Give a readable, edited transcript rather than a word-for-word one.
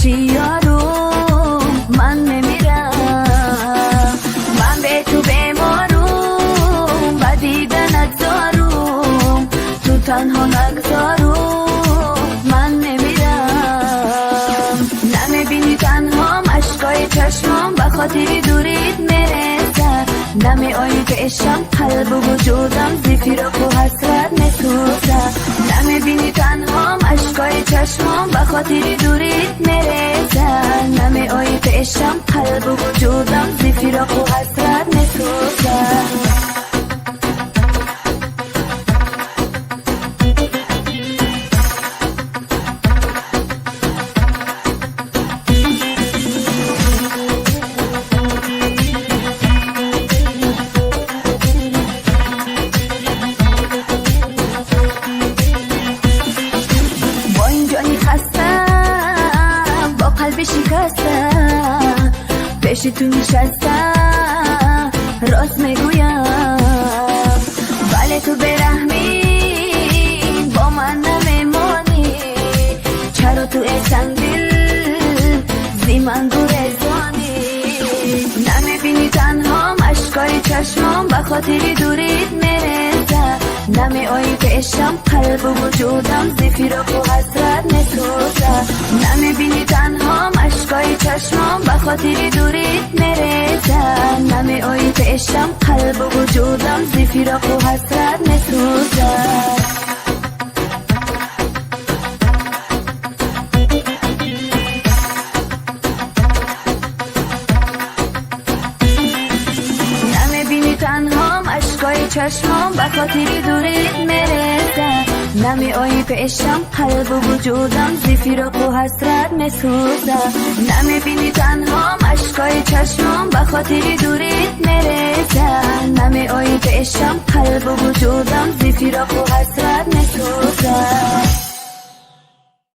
باشی یارو من نمیرم، من به تو بیمارم و دیدنت دارم، تو تنها نگذارم من نمیرم. نمیبینی تنهام اشکای چشمام به خاطر دوریت میرسه، نمیایی که عشقم قلب و وجودم زفیرک و حسرت میسوزه. نمیبینی تنهام اشکای چشمام به خاطر دوریت میرسه، نمیایی که عشقم قلب و وجودم زفیرک و حسرت میسوزه. با قلب شکسته پیش تو نشسته، راست میگویم ولی تو برحمی با من نمیمانی، چرا تو ایسان دل زی من گریزانی؟ نمیبینی تنهام اشکای چشمام به خاطر دوریت میرسه، نمیایی که عشقم قلب و وجودم زفیرک و حسرت میسوزه. نمیبینی تنهام اشکای چشمام به خاطر دوریت میرسه، نمیایی که عشقم قلب و وجودم زفیرک و حسرت میسوزه. تنهام اشکای چشمام به خاطر دوریت میرسه، نمیایی که عشقم قلب و وجودم زفیرک و حسرت میسوزه. نمیبینی تنهام اشکای چشمام به خاطر دوریت میرسه، نمیایی که عشقم قلب و وجودم زفیرک و حسرت میسوزه.